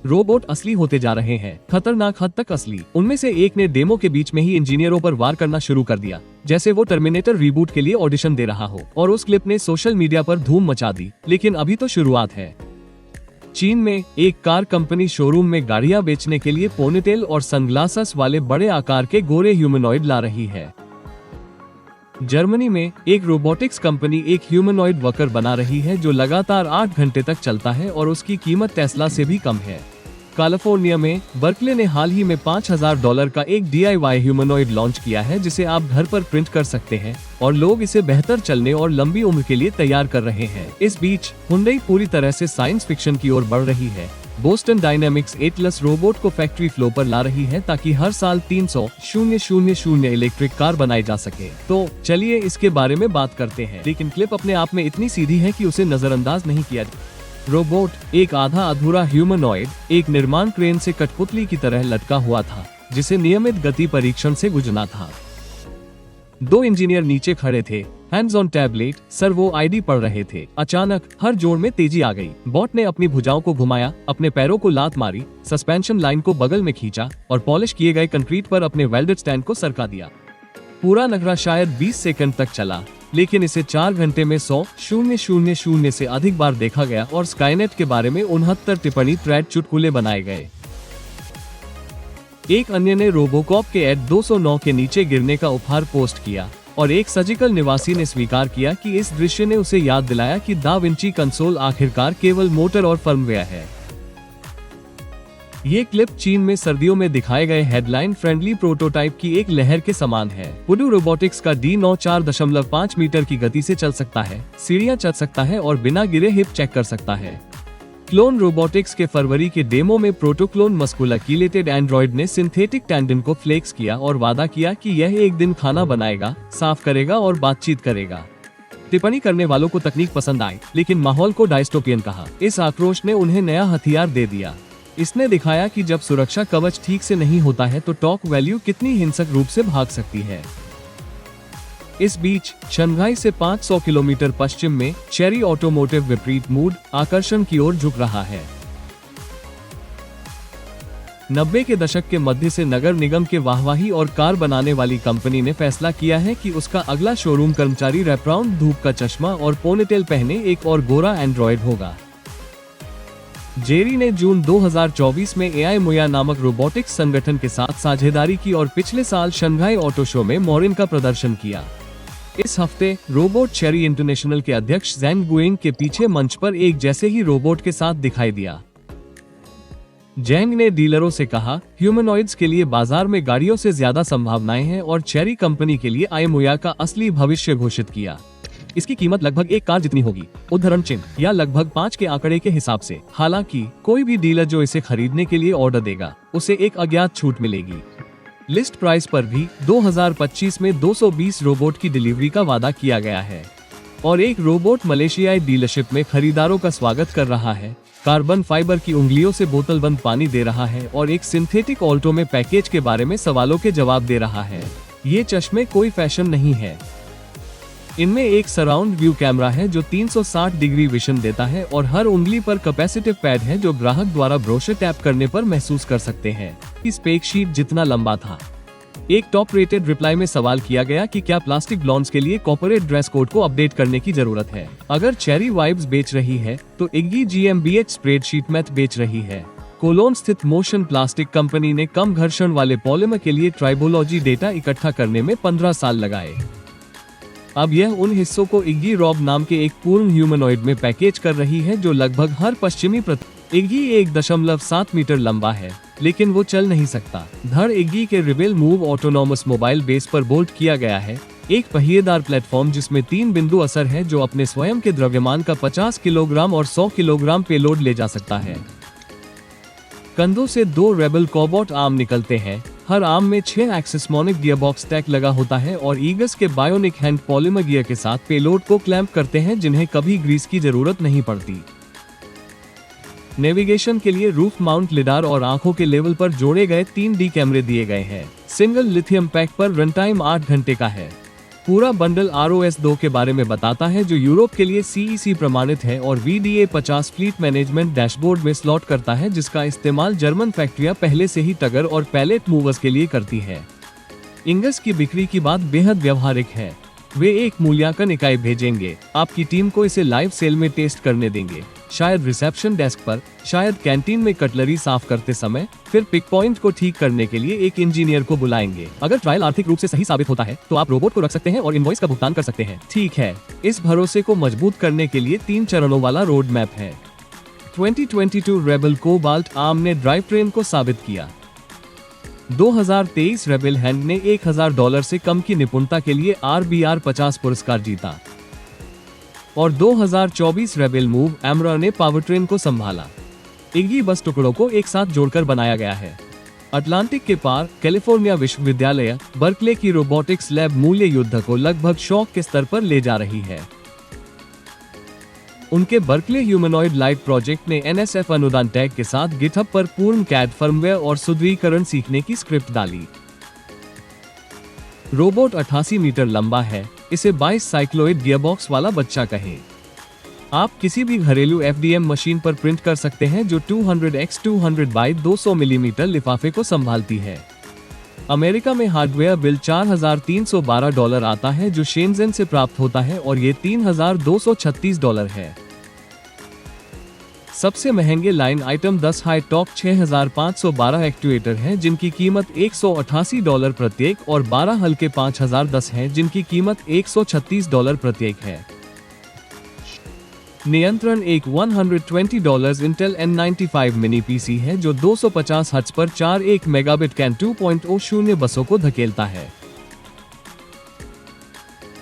Robot असली होते जा रहे हैं, खतरनाक हद तक असली। उनमें से एक ने डेमो के बीच में ही इंजीनियरों पर वार करना शुरू कर दिया, जैसे वो टर्मिनेटर रीबूट के लिए ऑडिशन दे रहा हो, और उस क्लिप ने सोशल मीडिया पर धूम मचा दी। लेकिन अभी तो शुरुआत है। चीन में एक कार कंपनी शोरूम में गाड़ियां बेचने के लिए पोनीटेल और सनग्लासेस वाले बड़े आकार के गोरे ह्यूमनॉइड ला रही है। जर्मनी में एक रोबोटिक्स कंपनी एक ह्यूमनॉइड वर्कर बना रही है जो लगातार 8 घंटे तक चलता है और उसकी कीमत टेस्ला से भी कम है। कैलिफोर्निया में बर्कले ने हाल ही में $5000 का एक DIY ह्यूमनॉइड लॉन्च किया है, जिसे आप घर पर प्रिंट कर सकते हैं और लोग इसे बेहतर चलने और लंबी उम्र के लिए तैयार कर रहे हैं। इस बीच हुंडई पूरी तरह से साइंस फिक्शन की ओर बढ़ रही है। बोस्टन डायनामिक्स एटलस रोबोट को फैक्ट्री फ्लो पर ला रही है ताकि हर साल 300,000 इलेक्ट्रिक कार बनाई जा सके। तो चलिए इसके बारे में बात करते हैं, लेकिन क्लिप अपने आप में इतनी सीधी है कि उसे नजरअंदाज नहीं किया। रोबोट, एक आधा अधूरा ह्यूमनॉइड, एक निर्माण क्रेन से कठपुतली की तरह लटका हुआ था, जिसे नियमित गति परीक्षण से गुजरना था। 2 इंजीनियर नीचे खड़े थे, hands on tablet, servo ID पढ़ रहे थे। अचानक हर जोड़ में तेजी आ गई। बॉट ने अपनी भुजाओं को घुमाया, अपने पैरों को लात मारी, सस्पेंशन लाइन को बगल में खींचा और पॉलिश किए गए कंक्रीट पर अपने वेल्डेड स्टैंड को सरका दिया। पूरा नखरा शायद 20 सेकंड तक चला, लेकिन इसे 4 घंटे में 100,000 से अधिक बार देखा गया और स्काईनेट के बारे में 69 टिप्पणी थ्रेड चुटकुले बनाए गए। एक अन्य ने रोबोकॉप के एड 209 के नीचे गिरने का उपहार पोस्ट किया और एक सर्जिकल निवासी ने स्वीकार किया कि इस दृश्य ने उसे याद दिलाया कि दा विंची कंसोल आखिरकार केवल मोटर और फर्मवेयर है। ये क्लिप चीन में सर्दियों में दिखाए गए हेडलाइन फ्रेंडली प्रोटोटाइप की एक लहर के समान है। पुडू रोबोटिक्स का D9 4.5 मीटर की गति से चल सकता है, सीढ़ियां चढ़ सकता है और बिना गिरे हिप चेक कर सकता है। क्लोन रोबोटिक्स के फरवरी के डेमो में प्रोटोक्लोन मस्कुलाकिलेटेड एंड्रॉइड ने सिंथेटिक टेंडन को फ्लेक्स किया और वादा किया कि यह एक दिन खाना बनाएगा, साफ करेगा और बातचीत करेगा। टिप्पणी करने वालों को तकनीक पसंद आई, लेकिन माहौल को डायस्टोपियन कहा। इस आक्रोश ने उन्हें नया हथियार दे दिया। इसने दिखाया कि जब सुरक्षा कवच ठीक से नहीं होता है तो टॉक वैल्यू कितनी हिंसक रूप से भाग सकती है। इस बीच शंघाई से 500 किलोमीटर पश्चिम में चेरी ऑटोमोटिव विपरीत मूड आकर्षण की ओर झुक रहा है। 90 के दशक के मध्य से नगर निगम के वाहवाही और कार बनाने वाली कंपनी ने फैसला किया है कि उसका अगला शोरूम कर्मचारी रैपराउंड धूप का चश्मा और पोनीटेल पहने एक और गोरा एंड्रॉइड होगा। जेरी ने जून 2024 में AI मुया नामक रोबोटिक्स संगठन के साथ साझेदारी की और पिछले साल शंघाई ऑटो शो में मॉरिन का प्रदर्शन किया। इस हफ्ते रोबोट चेरी इंटरनेशनल के अध्यक्ष ज़ैंग गुइंग के पीछे मंच पर एक जैसे ही रोबोट के साथ दिखाई दिया। ज़ैंग ने डीलरों से कहा, ह्यूमनॉइड्स के लिए बाजार में गाड़ियों से ज्यादा संभावनाएं हैं और चेरी कंपनी के लिए AI मुया का असली भविष्य घोषित किया। इसकी कीमत लगभग एक कार जितनी होगी, उद्धरण चिन्ह, या लगभग 5 के आंकड़े के हिसाब से। हालांकि कोई भी डीलर जो इसे खरीदने के लिए ऑर्डर देगा, उसे एक अज्ञात छूट मिलेगी। लिस्ट प्राइस पर भी 2025 में 220 रोबोट की डिलीवरी का वादा किया गया है और एक रोबोट मलेशियाई डीलरशिप में खरीदारों का स्वागत कर रहा है, कार्बन फाइबर की उंगलियों से बोतलबंद पानी दे रहा है और एक सिंथेटिक ऑल्टो में पैकेज के बारे में सवालों के जवाब दे रहा है। ये चश्मे कोई फैशन नहीं है। इनमें एक सराउंड व्यू कैमरा है जो 360 डिग्री विजन देता है और हर उंगली पर कैपेसिटिव पैड है जो ग्राहक द्वारा ब्रोशर टैप करने पर महसूस कर सकते हैं। इस स्पेक शीट जितना लंबा था। एक टॉप रेटेड रिप्लाई में सवाल किया गया कि क्या प्लास्टिक ब्लॉन्ड्स के लिए कॉर्पोरेट ड्रेस कोड को अपडेट करने की जरूरत है। अगर चेरी वाइब्स बेच रही है तो इग्गी GmbH स्प्रेडशीट मैथ बेच रही है। कोलोन स्थित मोशन प्लास्टिक कंपनी ने कम घर्षण वाले पॉलीमर के लिए ट्राइबोलॉजी डेटा इकट्ठा करने में 15 साल लगाए। अब यह उन हिस्सों को इग्गी रॉब नाम के एक पूर्ण ह्यूमनॉइड में पैकेज कर रही है जो लगभग हर पश्चिमी इग्गी 1.7 मीटर लंबा है, लेकिन वो चल नहीं सकता। धड़ इग्गी के rebel move autonomous mobile base पर बोल्ट किया गया है, एक पहिएदार प्लेटफॉर्म जिसमें 3 बिंदु असर है जो अपने स्वयं के द्रव्यमान का 50 किलोग्राम और 100 किलोग्राम पेलोड ले जा सकता है। कंधों से 2 रेबल कॉबॉट आर्म निकलते हैं। हर आर्म में 6 एक्सिस मोनिक गियरबॉक्स टैक लगा होता है और ईगस के बायोनिक हैंड पॉलीमर गियर के साथ पेलोड को क्लैंप करते हैं जिन्हें कभी ग्रीस की जरूरत नहीं पड़ती। नेविगेशन के लिए रूफ माउंट लिडार और आंखों के लेवल पर जोड़े गए 3D कैमरे दिए गए हैं। सिंगल लिथियम पैक पर रन टाइम 8 घंटे का है। पूरा बंडल ROS 2 के बारे में बताता है जो यूरोप के लिए CEC प्रमाणित है और VDA 50 फ्लीट मैनेजमेंट डैशबोर्ड में स्लॉट करता है, जिसका इस्तेमाल जर्मन फैक्ट्रियां पहले से ही टगर और पैलेट मूवर्स के लिए करती है। इंगस की बिक्री की बात बेहद व्यवहारिक है। वे एक मूल्यांकन इकाई भेजेंगे, आपकी टीम को इसे लाइव सेल में टेस्ट करने देंगे, शायद रिसेप्शन डेस्क पर, शायद कैंटीन में कटलरी साफ करते समय, फिर पिक पॉइंट को ठीक करने के लिए एक इंजीनियर को बुलाएंगे। अगर ट्रायल आर्थिक रूप से सही साबित होता है तो आप रोबोट को रख सकते हैं और इनवॉइस का भुगतान कर सकते हैं। ठीक है, इस भरोसे को मजबूत करने के लिए 3 चरणों वाला रोड मैप है। 2022 रेबल कोबाल्ट आर्म ने ड्राइव ट्रेन को साबित किया। 2023 रेबल हैंड ने $1000 से कम की निपुणता के लिए RBR 50 पुरस्कार जीता और 2024 रेबल मूव एमरा ने पावरट्रेन को संभाला। इग्गी बस टुकड़ों को एक साथ जोड़कर बनाया गया है। अटलांटिक के पार कैलिफोर्निया विश्वविद्यालय बर्कले की रोबोटिक्स लैब मूल्य युद्ध को लगभग शौक के स्तर पर ले जा रही है। उनके बर्कले ह्यूमनॉइड लाइट प्रोजेक्ट ने NSF अनुदान टैग के साथ गिटहब पर पूर्ण कैड फर्मवेयर और सुदृढ़ीकरण सीखने की स्क्रिप्ट डाली। रोबोट 88 मीटर लंबा है, इसे 22 साइक्लोइड गियरबॉक्स वाला बच्चा कहें। आप किसी भी घरेलू FDM मशीन पर प्रिंट कर सकते हैं जो 200x200 बाई 200 मिलीमीटर लिफाफे को संभालती है। अमेरिका में हार्डवेयर बिल $4312 आता है जो शेनज़ेन से प्राप्त होता है और ये $3236 है। सबसे महंगे line item 10 high talk 6512 actuator हैं जिनकी कीमत $188 प्रत्येक और 12 हल्के 5010 हैं जिनकी कीमत $136 प्रत्येक है। नियंत्रण एक $120 इंटेल N95 मिनी PC है जो 250 हर्ट्ज पर 41 मेगाबिट कैन 2.0 बसों को धकेलता है।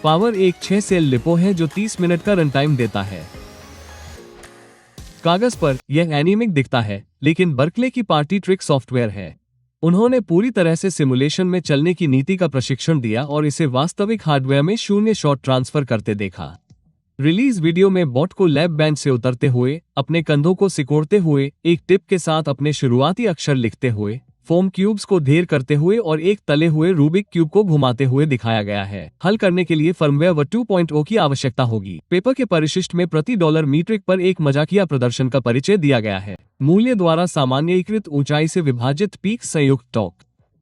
पावर एक 6 सेल लिपो है जो 30 मिनट का रन टाइम देता है। कागज पर यह एनीमिक दिखता है, लेकिन बर्कले की पार्टी ट्रिक सॉफ्टवेयर है। उन्होंने पूरी तरह से सिमुलेशन में चलने की नीति का प्रशिक्षण दिया और इसे वास्तविक हार्डवेयर में 0 शॉट ट्रांसफर करते देखा। रिलीज वीडियो में बॉट को लैब बेंच से उतरते हुए, अपने कंधों को सिकोड़ते हुए, एक टिप के साथ अपने शुरुआती अक्षर लिखते हुए, फोम क्यूब्स को ढेर करते हुए और एक तले हुए रूबिक क्यूब को घुमाते हुए दिखाया गया है। हल करने के लिए फर्मवेयर व 2.0 की आवश्यकता होगी। पेपर के परिशिष्ट में प्रति डॉलर मीट्रिक पर एक मजाकिया प्रदर्शन का परिचय दिया गया है। मूल्य द्वारा सामान्यीकृत ऊंचाई से विभाजित पीक संयुक्त टॉर्क।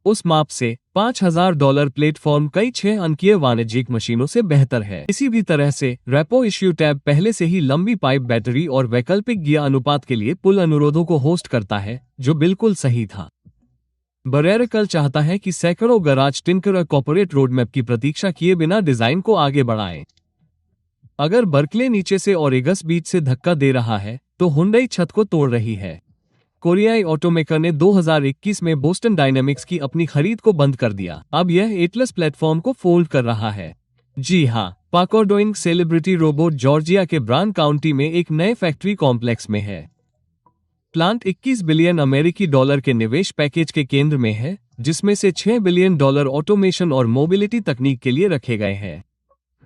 उस माप से $5000 प्लेटफॉर्म कई 6 अंकीय वाणिज्यिक मशीनों से बेहतर है। किसी भी तरह से रेपो इश्यू टैब पहले से ही लंबी पाइप बैटरी और वैकल्पिक गियर अनुपात के लिए पुल अनुरोधों को होस्ट करता है, जो बिल्कुल सही था। बरेरकल चाहता है कि सैकड़ों गराज टिंकर कॉर्पोरेट रोडमैप की प्रतीक्षा किए बिना डिजाइन को आगे बढ़ाएं। अगर बर्कले नीचे से और एगस बीच से धक्का दे रहा है तो हुंडई छत को तोड़ रही है। कोरियाई ऑटोमेकर ने 2021 में बोस्टन डायनेमिक्स की अपनी खरीद को बंद कर दिया। अब यह एटलस प्लेटफॉर्म को फोल्ड कर रहा है। जी हाँ, पाकोडोइंग सेलिब्रिटी रोबोट जॉर्जिया के ब्रान काउंटी में एक नए फैक्ट्री कॉम्प्लेक्स में है। प्लांट 21 बिलियन अमेरिकी डॉलर के निवेश पैकेज के केंद्र में है, जिसमें से $6 बिलियन ऑटोमेशन और मोबिलिटी तकनीक के लिए रखे गए हैं।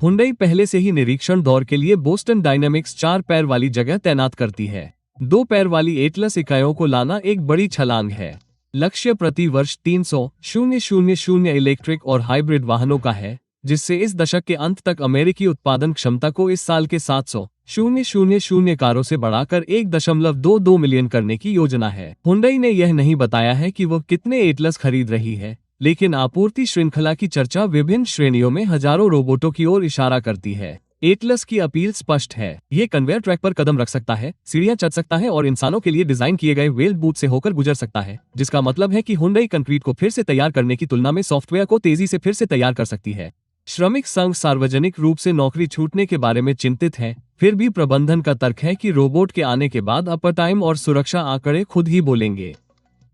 हुंडई पहले से ही निरीक्षण दौर के लिए बोस्टन डायनेमिक्स 4 पैर वाली जगह तैनात करती है। 2 पैर वाली एटलस इकाइयों को लाना एक बड़ी छलांग है। लक्ष्य प्रति वर्ष 300,000 इलेक्ट्रिक और हाइब्रिड वाहनों का है, जिससे इस दशक के अंत तक अमेरिकी उत्पादन क्षमता को इस साल के 700,000 कारों से बढ़ाकर 1.22 मिलियन करने की योजना है। हुंडई ने यह नहीं बताया है कि वह कितने एटलस खरीद रही है, लेकिन आपूर्ति श्रृंखला की चर्चा विभिन्न श्रेणियों में हजारों रोबोटों की ओर इशारा करती है। एटलस की अपील स्पष्ट है। ये कन्वेयर ट्रैक पर कदम रख सकता है, सीढ़ियां चढ़ सकता है और इंसानों के लिए डिजाइन किए गए वेल्ड बूथ से होकर गुजर सकता है, जिसका मतलब है कि हुंडई कंक्रीट को फिर से तैयार करने की तुलना में सॉफ्टवेयर को तेजी से फिर से तैयार कर सकती है। श्रमिक संघ सार्वजनिक रूप से नौकरी छूटने के बारे में चिंतित है, फिर भी प्रबंधन का तर्क है कि रोबोट के आने के बाद अपटाइम और सुरक्षा आंकड़े खुद ही बोलेंगे।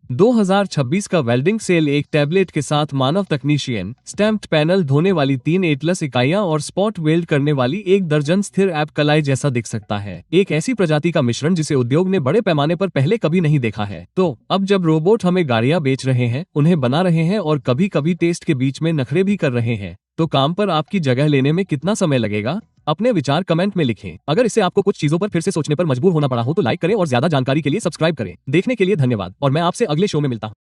2026 का वेल्डिंग सेल एक टैबलेट के साथ मानव तकनीशियन, स्टैम्प्ड पैनल धोने वाली 3 एटलस इकाइयां और स्पॉट वेल्ड करने वाली 1 दर्जन स्थिर ऐप कलाई जैसा दिख सकता है। एक ऐसी प्रजाति का मिश्रण जिसे उद्योग ने बड़े पैमाने पर पहले कभी नहीं देखा है। तो अब जब रोबोट हमें गाड़ियां बेच रहे हैं, उन्हें बना रहे हैं और कभी कभी टेस्ट के बीच में नखरे भी कर रहे हैं, तो काम पर आपकी जगह लेने में कितना समय लगेगा? अपने विचार कमेंट में लिखें। अगर इससे आपको कुछ चीजों पर फिर से सोचने पर मजबूर होना पड़ा हो तो लाइक करें और ज्यादा जानकारी के लिए सब्सक्राइब करें। देखने के लिए धन्यवाद और मैं आपसे अगले शो में मिलता हूं।